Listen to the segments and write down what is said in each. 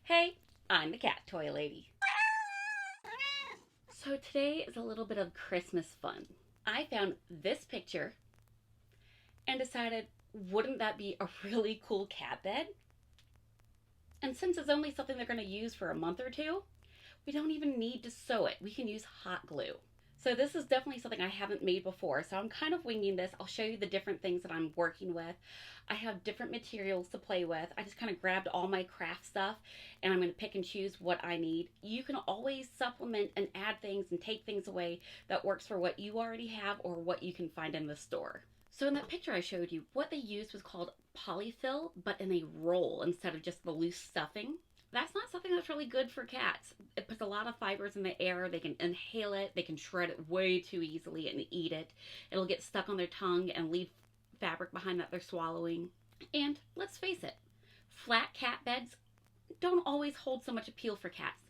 Hey, I'm the cat toy lady. So today is a little bit of Christmas fun. I found this picture and decided, wouldn't that be a really cool cat bed? And since it's only something they're going to use for a month or two, we don't even need to sew it. We can use hot glue. So this is definitely something I haven't made before. So I'm kind of winging this. I'll show you the different things that I'm working with. I have different materials to play with. I just kind of grabbed all my craft stuff and I'm going to pick and choose what I need. You can always supplement and add things and take things away that works for what you already have or what you can find in the store. So in that picture I showed you, what they used was called polyfill, but in a roll instead of just the loose stuffing. That's not something that's really good for cats. It puts a lot of fibers in the air. They can inhale it. They can shred it way too easily and eat it. It'll get stuck on their tongue and leave fabric behind that they're swallowing. And let's face it, flat cat beds don't always hold so much appeal for cats.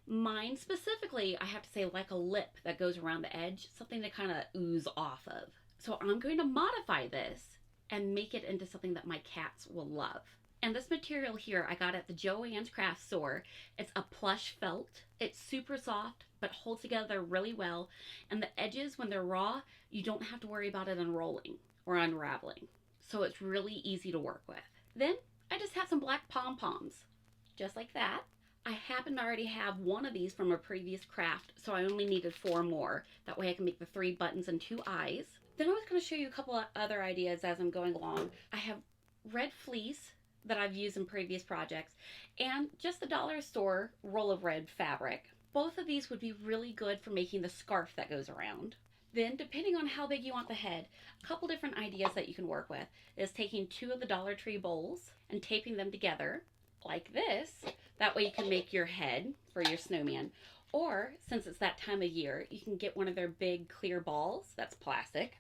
Mine specifically, I have to say, like a lip that goes around the edge, something to kind of ooze off of. So I'm going to modify this and make it into something that my cats will love. And this material here I got at the Joans craft store. It's a plush felt. It's super soft but holds together really well. And the edges, when they're raw, you don't have to worry about it unrolling or unraveling. So it's really easy to work with. Then I just have some black pom-poms, just like that. I happen to already have one of these from a previous craft, so I only needed 4 more. That way I can make the 3 buttons and 2 eyes. Then I was going to show you a couple of other ideas as I'm going along. I have red fleece that I've used in previous projects, and just the dollar store roll of red fabric. Both of these would be really good for making the scarf that goes around. Then, depending on how big you want the head, a couple different ideas that you can work with is taking 2 of the Dollar Tree bowls and taping them together like this. That way you can make your head for your snowman. Or, since it's that time of year, you can get one of their big clear balls, that's plastic,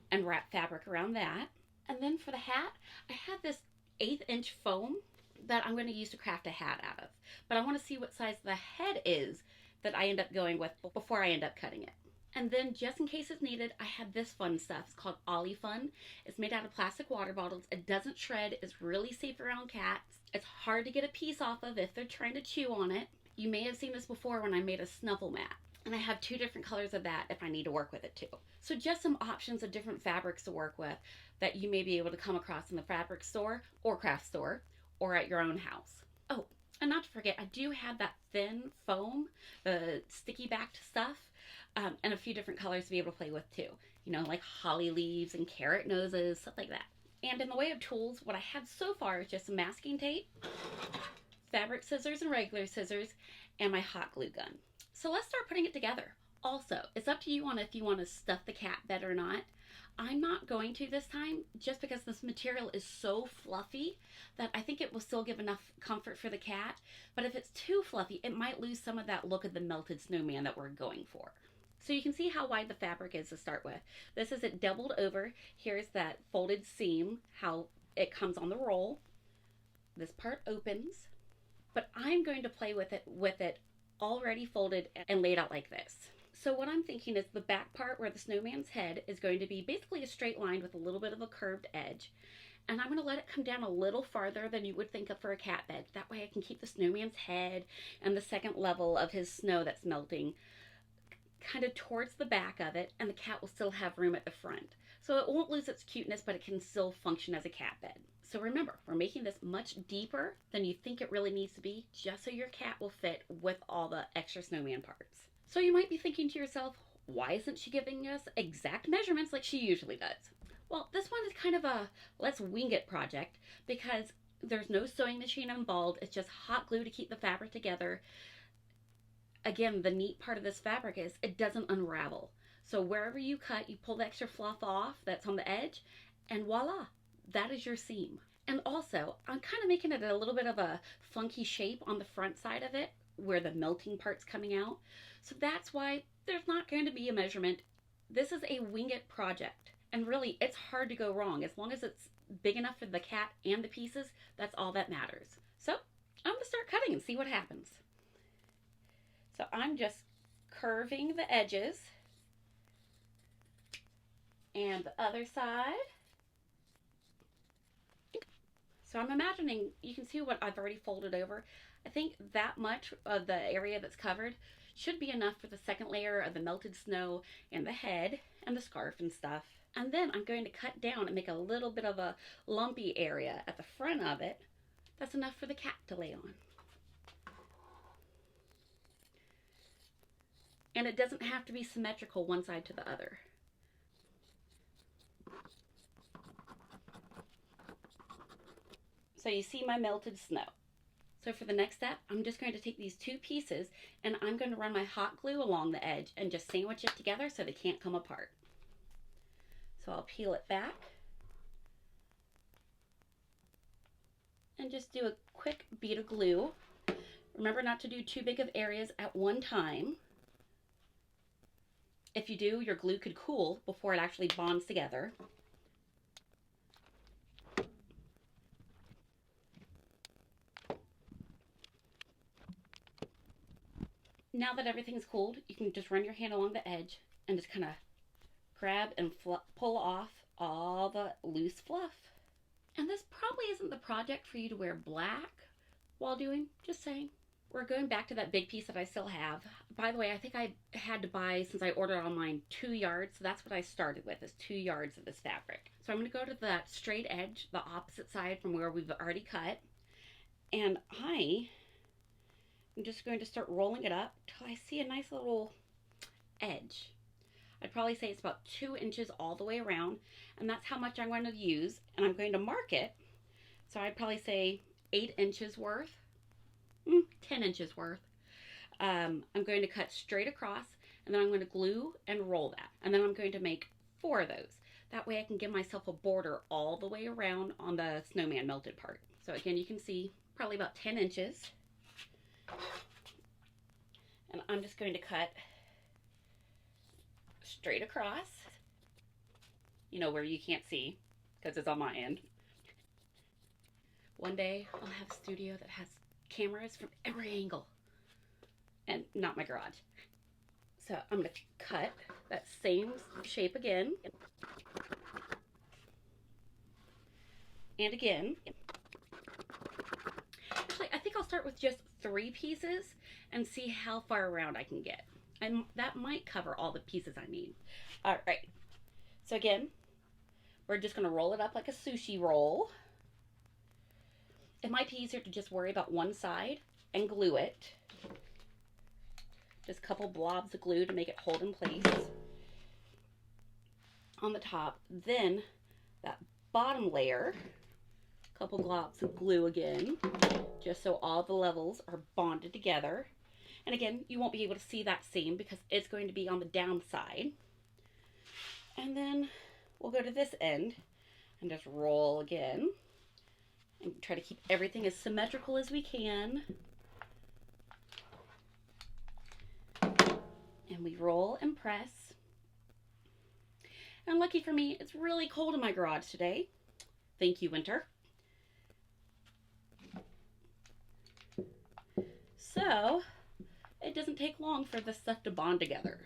and wrap fabric around that. And then for the hat, I have this 1/8-inch foam that I'm going to use to craft a hat out of. But I want to see what size the head is that I end up going with before I end up cutting it. And then, just in case it's needed, I have this fun stuff. It's called Ollie Fun. It's made out of plastic water bottles. It doesn't shred. It's really safe around cats. It's hard to get a piece off of if they're trying to chew on it. You may have seen this before when I made a snuffle mat. And I have 2 different colors of that if I need to work with it too. So just some options of different fabrics to work with that you may be able to come across in the fabric store or craft store or at your own house. Oh, and not to forget, I do have that thin foam, the sticky backed stuff, and a few different colors to be able to play with too. You know, like holly leaves and carrot noses, stuff like that. And in the way of tools, what I have so far is just some masking tape, fabric scissors and regular scissors, and my hot glue gun. So let's start putting it together. Also, it's up to you on if you want to stuff the cat bed or not. I'm not going to this time just because this material is so fluffy that I think it will still give enough comfort for the cat. But if it's too fluffy, it might lose some of that look of the melted snowman that we're going for. So you can see how wide the fabric is to start with. This is it doubled over. Here's that folded seam, how it comes on the roll. This part opens, but I'm going to play with it already folded and laid out like this. So what I'm thinking is the back part where the snowman's head is going to be basically a straight line with a little bit of a curved edge. And I'm going to let it come down a little farther than you would think of for a cat bed. That way I can keep the snowman's head and the second level of his snow that's melting kind of towards the back of it, and the cat will still have room at the front. So it won't lose its cuteness, but it can still function as a cat bed. So remember, we're making this much deeper than you think it really needs to be, just so your cat will fit with all the extra snowman parts. So you might be thinking to yourself, why isn't she giving us exact measurements like she usually does? Well, this one is kind of a let's wing it project because there's no sewing machine involved. It's just hot glue to keep the fabric together. Again, the neat part of this fabric is it doesn't unravel. So wherever you cut, you pull the extra fluff off that's on the edge, and voila, that is your seam. And also, I'm kind of making it a little bit of a funky shape on the front side of it, where the melting part's coming out. So that's why there's not going to be a measurement. This is a wing it project. And really, it's hard to go wrong. As long as it's big enough for the cat and the pieces, that's all that matters. So I'm going to start cutting and see what happens. So I'm just curving the edges and the other side. So I'm imagining, you can see what I've already folded over. I think that much of the area that's covered should be enough for the second layer of the melted snow and the head and the scarf and stuff. And then I'm going to cut down and make a little bit of a lumpy area at the front of it. That's enough for the cat to lay on. And it doesn't have to be symmetrical one side to the other. So you see my melted snow. So for the next step, I'm just going to take these two pieces and I'm going to run my hot glue along the edge and just sandwich it together so they can't come apart. So I'll peel it back and just do a quick bead of glue. Remember not to do too big of areas at one time. If you do, your glue could cool before it actually bonds together. Now that everything's cooled, you can just run your hand along the edge and just kind of grab and pull off all the loose fluff. And this probably isn't the project for you to wear black while doing, just saying. We're going back to that big piece that I still have. By the way, I think I had to buy, since I ordered online, 2 yards. So that's what I started with, is 2 yards of this fabric. So I'm going to go to that straight edge, the opposite side from where we've already cut. And I'm just going to start rolling it up till I see a nice little edge. I'd probably say it's about 2 inches all the way around, and that's how much I'm going to use, and I'm going to mark it. So I'd probably say 8 inches worth, 10 inches worth. I'm going to cut straight across, and then I'm going to glue and roll that. And then I'm going to make 4 of those. That way I can give myself a border all the way around on the snowman melted part. So again, you can see probably about 10 inches. And I'm just going to cut straight across, you know, where you can't see because it's on my end. One day I'll have a studio that has cameras from every angle, and not my garage. So I'm going to cut that same shape again and again. Actually, I think I'll start with just 3 pieces and see how far around I can get. And that might cover all the pieces I need. All right. So again, we're just going to roll it up like a sushi roll. It might be easier to just worry about one side and glue it. Just a couple blobs of glue to make it hold in place on the top. Then that bottom layer, a couple globs of glue again, just so all the levels are bonded together. And again, you won't be able to see that seam because it's going to be on the down side. And then we'll go to this end and just roll again and try to keep everything as symmetrical as we can. And we roll and press. And lucky for me, it's really cold in my garage today. Thank you, winter. So it doesn't take long for this stuff to bond together.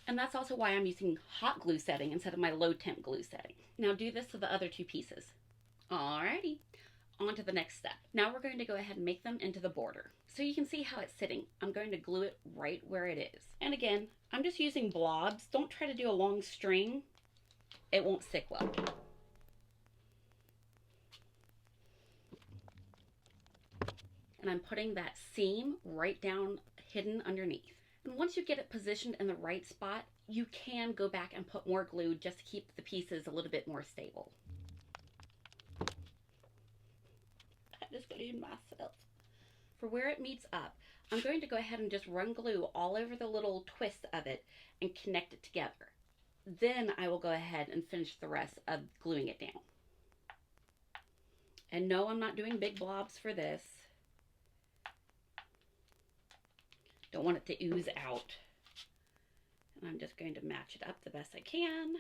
And that's also why I'm using hot glue setting instead of my low temp glue setting. Now do this to the other 2 pieces. Alrighty, on to the next step. Now we're going to go ahead and make them into the border. So you can see how it's sitting. I'm going to glue it right where it is. And again, I'm just using blobs. Don't try to do a long string. It won't stick well. And I'm putting that seam right down hidden underneath. And once you get it positioned in the right spot, you can go back and put more glue just to keep the pieces a little bit more stable. I just glued myself. For where it meets up, I'm going to go ahead and just run glue all over the little twist of it and connect it together. Then I will go ahead and finish the rest of gluing it down. And no, I'm not doing big blobs for this. Don't want it to ooze out. And I'm just going to match it up the best I can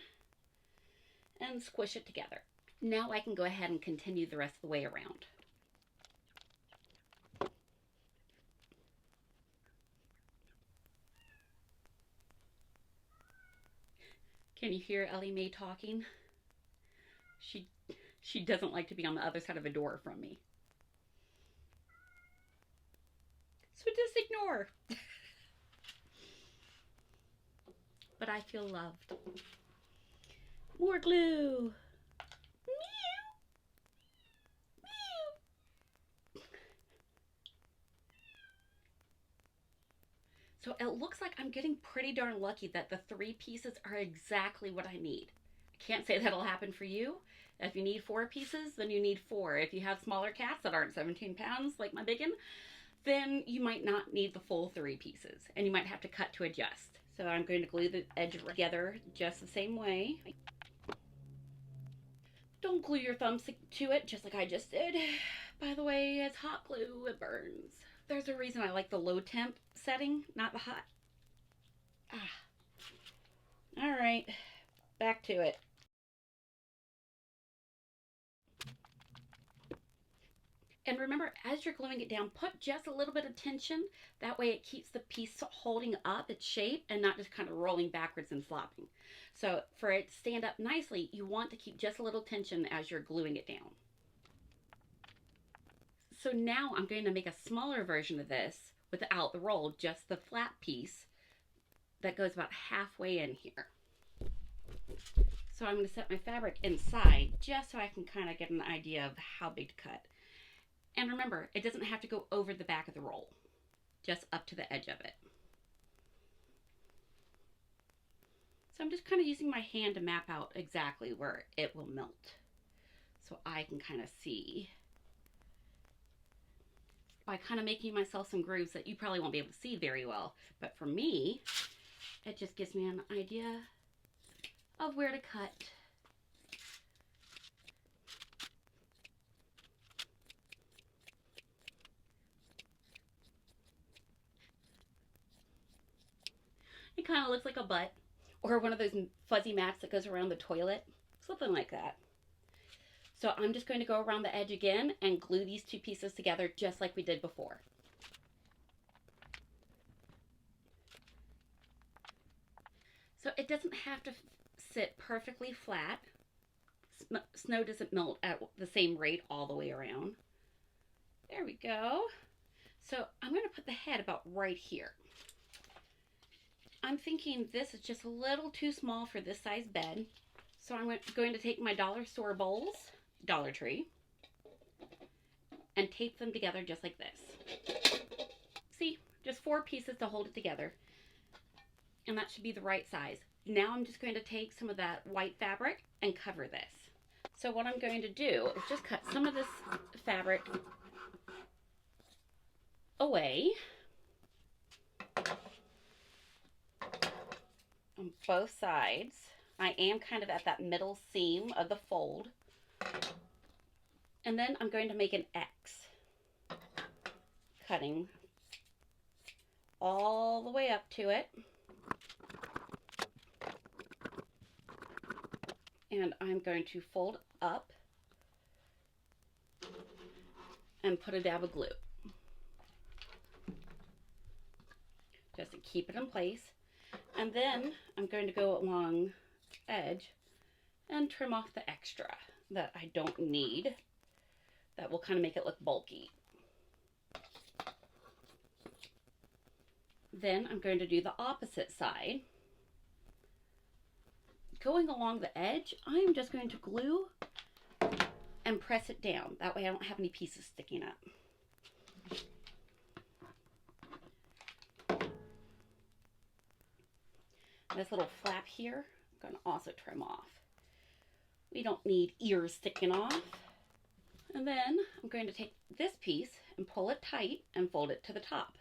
and squish it together. Now I can go ahead and continue the rest of the way around. Can you hear Ellie Mae talking? She doesn't like to be on the other side of a door from me. So just ignore. But I feel loved. More glue. Meow. Meow. So it looks like I'm getting pretty darn lucky that the 3 pieces are exactly what I need. I can't say that'll happen for you. If you need 4 pieces, then you need 4. If you have smaller cats that aren't 17 pounds like my biggin, then you might not need the full 3 pieces and you might have to cut to adjust. So I'm going to glue the edge together just the same way. Don't glue your thumbs to it just like I just did. By the way, it's hot glue, it burns. There's a reason I like the low temp setting, not the hot. All right, back to it. And remember, as you're gluing it down, put just a little bit of tension. That way it keeps the piece holding up its shape and not just kind of rolling backwards and flopping. So for it to stand up nicely, you want to keep just a little tension as you're gluing it down. So now I'm going to make a smaller version of this without the roll, just the flat piece that goes about halfway in here. So I'm going to set my fabric inside just so I can kind of get an idea of how big to cut. And remember, it doesn't have to go over the back of the roll, just up to the edge of it. So I'm just kind of using my hand to map out exactly where it will melt, so I can kind of see by kind of making myself some grooves that you probably won't be able to see very well. But for me, it just gives me an idea of where to cut. It kind of looks like a butt or one of those fuzzy mats that goes around the toilet, something like that. So I'm just going to go around the edge again and glue these 2 pieces together just like we did before. So it doesn't have to sit perfectly flat. Snow doesn't melt at the same rate all the way around. There we go. So I'm going to put the head about right here. I'm thinking this is just a little too small for this size bed. So I'm going to take my dollar store bowls, Dollar Tree, and tape them together just like this. See, just 4 pieces to hold it together. And that should be the right size. Now I'm just going to take some of that white fabric and cover this. So what I'm going to do is just cut some of this fabric away on both sides. I am kind of at that middle seam of the fold. And then I'm going to make an X, cutting all the way up to it. And I'm going to fold up and put a dab of glue just to keep it in place. And then I'm going to go along the edge and trim off the extra that I don't need. That will kind of make it look bulky. Then I'm going to do the opposite side. Going along the edge, I'm just going to glue and press it down. That way I don't have any pieces sticking up. This little flap here, I'm going to also trim off. We don't need ears sticking off. And then I'm going to take this piece and pull it tight and fold it to the top.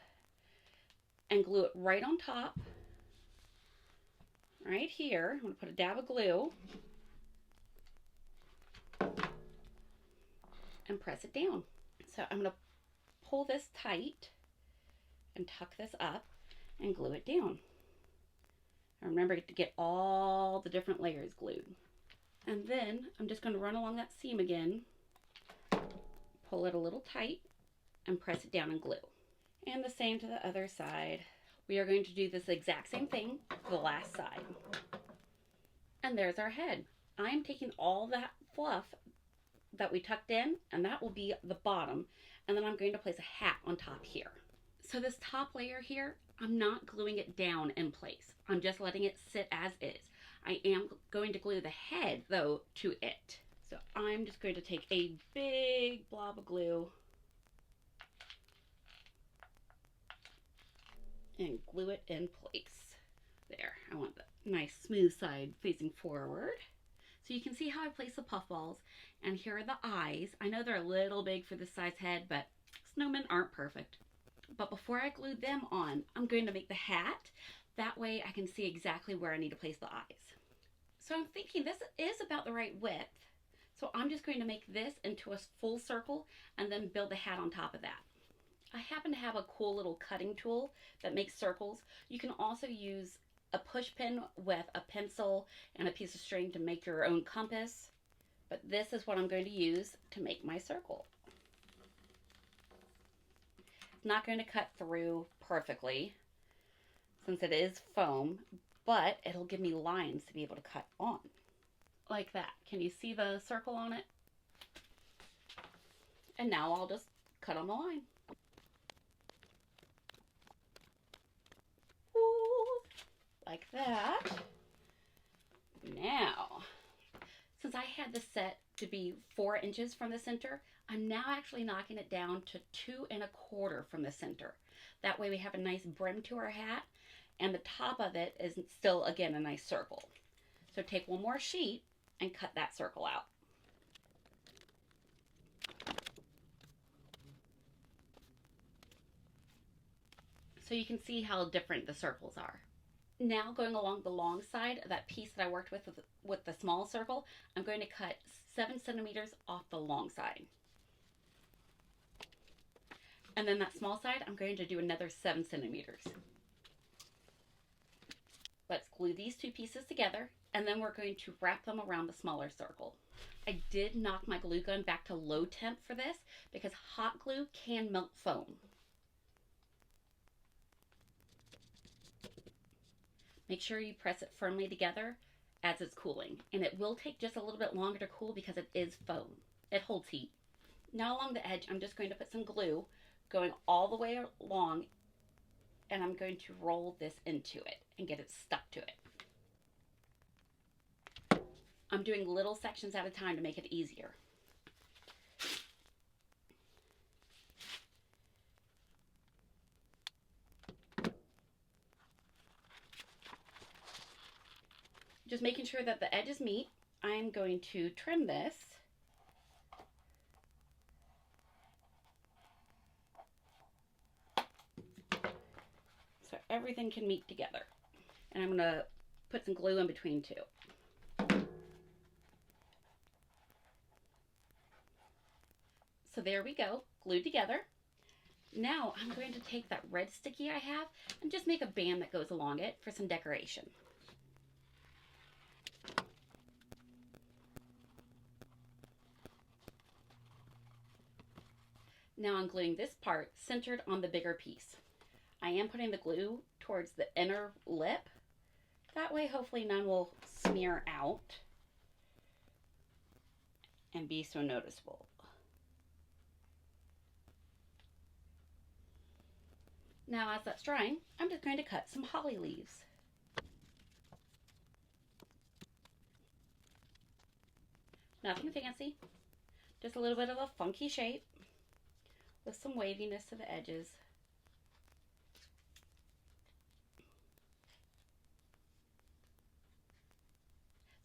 And glue it right on top. Right here, I'm going to put a dab of glue and press it down. So I'm going to pull this tight and tuck this up and glue it down. And remember to get all the different layers glued. And then I'm just going to run along that seam again, pull it a little tight and press it down and glue. And the same to the other side. We are going to do this exact same thing for the last side. And there's our head. I'm taking all that fluff that we tucked in, and that will be the bottom. And then I'm going to place a hat on top here. So this top layer here, I'm not gluing it down in place. I'm just letting it sit as is. I am going to glue the head though to it. So I'm just going to take a big blob of glue and glue it in place. There, I want the nice smooth side facing forward. So you can see how I place the puffballs, and here are the eyes. I know they're a little big for this size head, but snowmen aren't perfect. But before I glue them on, I'm going to make the hat. That way I can see exactly where I need to place the eyes. So I'm thinking this is about the right width. So I'm just going to make this into a full circle and then build the hat on top of that. I happen to have a cool little cutting tool that makes circles. You can also use a push pin with a pencil and a piece of string to make your own compass. But this is what I'm going to use to make my circle. It's not going to cut through perfectly since it is foam, but it'll give me lines to be able to cut on. Like that. Can you see the circle on it? And now I'll just cut on the line. Like that. Now, since I had this set to be 4 inches from the center, I'm now actually knocking it down to 2 1/4 from the center. That way we have a nice brim to our hat, and the top of it is still, again, a nice circle. So take one more sheet and cut that circle out. So you can see how different the circles are. Now going along the long side of that piece that I worked with the small circle, I'm going to cut 7 centimeters off the long side. And then that small side, I'm going to do another 7 centimeters. Let's glue these 2 pieces together, and then we're going to wrap them around the smaller circle. I did knock my glue gun back to low temp for this because hot glue can melt foam. Make sure you press it firmly together as it's cooling, and it will take just a little bit longer to cool because it is foam. It holds heat. Now along the edge, I'm just going to put some glue going all the way along, and I'm going to roll this into it and get it stuck to it. I'm doing little sections at a time to make it easier. Just making sure that the edges meet, I'm going to trim this. So everything can meet together. And I'm going to put some glue in between too. So there we go, glued together. Now I'm going to take that red sticky I have and just make a band that goes along it for some decoration. Now I'm gluing this part centered on the bigger piece. I am putting the glue towards the inner lip. That way hopefully none will smear out and be so noticeable. Now as that's drying, I'm just going to cut some holly leaves. Nothing fancy, just a little bit of a funky shape with some waviness to the edges.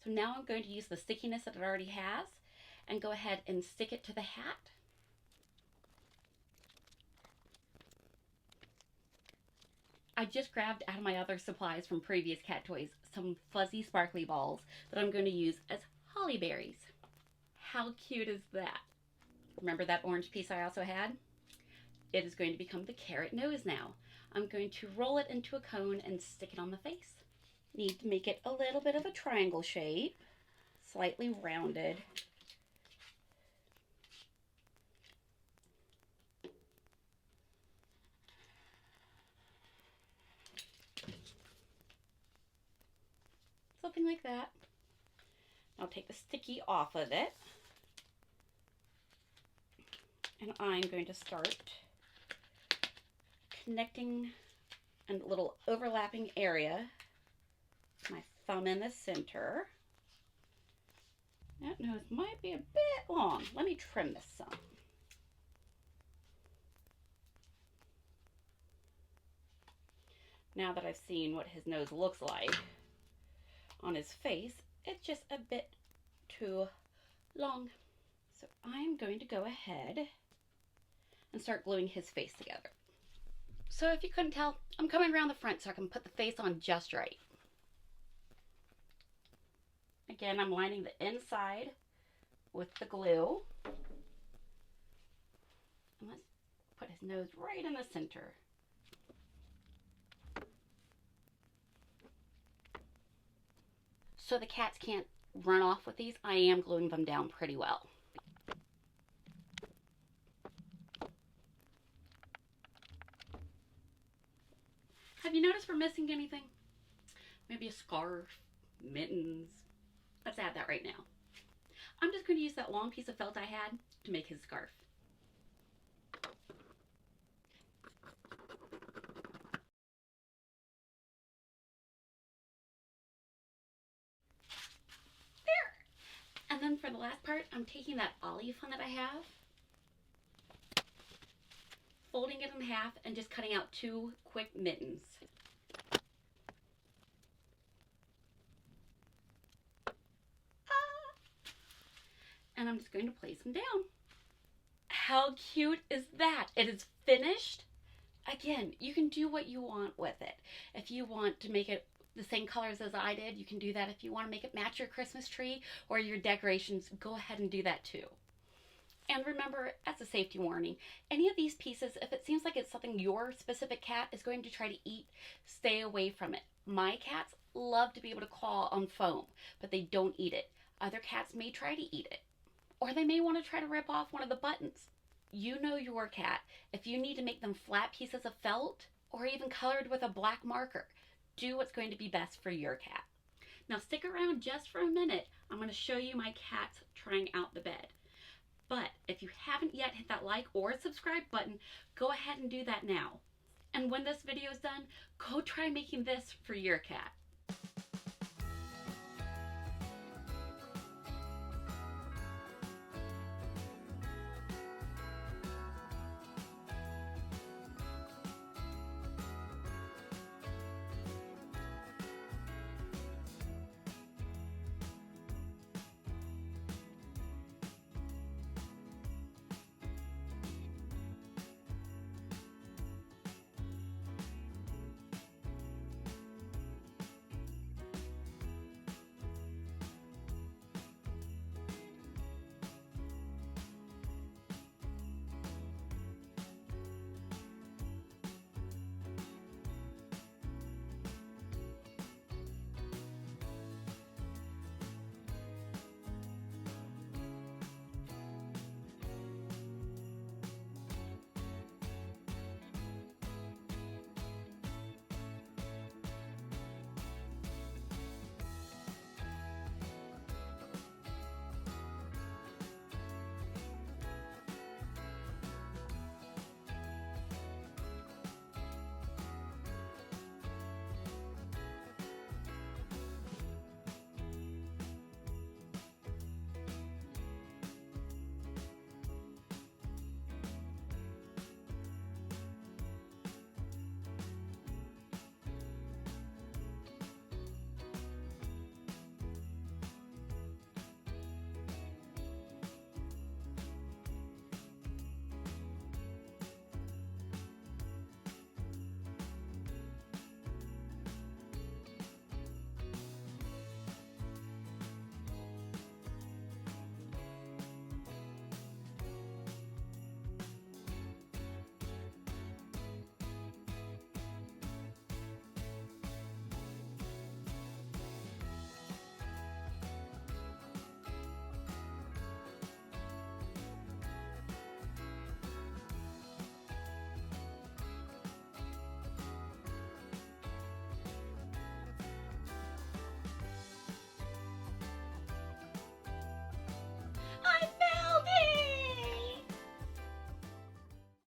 So now I'm going to use the stickiness that it already has and go ahead and stick it to the hat. I just grabbed out of my other supplies from previous cat toys some fuzzy sparkly balls that I'm going to use as holly berries. How cute is that? Remember that orange piece I also had? It is going to become the carrot nose now. I'm going to roll it into a cone and stick it on the face. Need to make it a little bit of a triangle shape, slightly rounded. Something like that. Now take the sticky off of it. And I'm going to start connecting a little overlapping area. My thumb in the center. That nose might be a bit long. Let me trim this some. Now that I've seen what his nose looks like on his face, it's just a bit too long. So I'm going to go ahead and start gluing his face together. So if you couldn't tell, I'm coming around the front so I can put the face on just right. Again, I'm lining the inside with the glue. And let's put his nose right in the center. So the cats can't run off with these, I am gluing them down pretty well. Have you noticed we're missing anything? Maybe a scarf, mittens. Let's add that right now. I'm just going to use that long piece of felt I had to make his scarf. And then for the last part, I'm taking that olive one that I have, folding it in half, and just cutting out 2 quick mittens. And I'm just going to place them down. How cute is that? It is finished. Again, you can do what you want with it. If you want to make it the same colors as I did, you can do that. If you want to make it match your Christmas tree or your decorations, go ahead and do that too. And remember, as a safety warning, any of these pieces, if it seems like it's something your specific cat is going to try to eat, stay away from it. My cats love to be able to claw on foam, but they don't eat it. Other cats may try to eat it, or they may want to try to rip off one of the buttons. You know your cat. If you need to make them flat pieces of felt, or even colored with a black marker, do what's going to be best for your cat. Now stick around just for a minute. I'm going to show you my cats trying out the bed. But if you haven't yet hit that like or subscribe button, go ahead and do that now. And when this video is done, go try making this for your cat.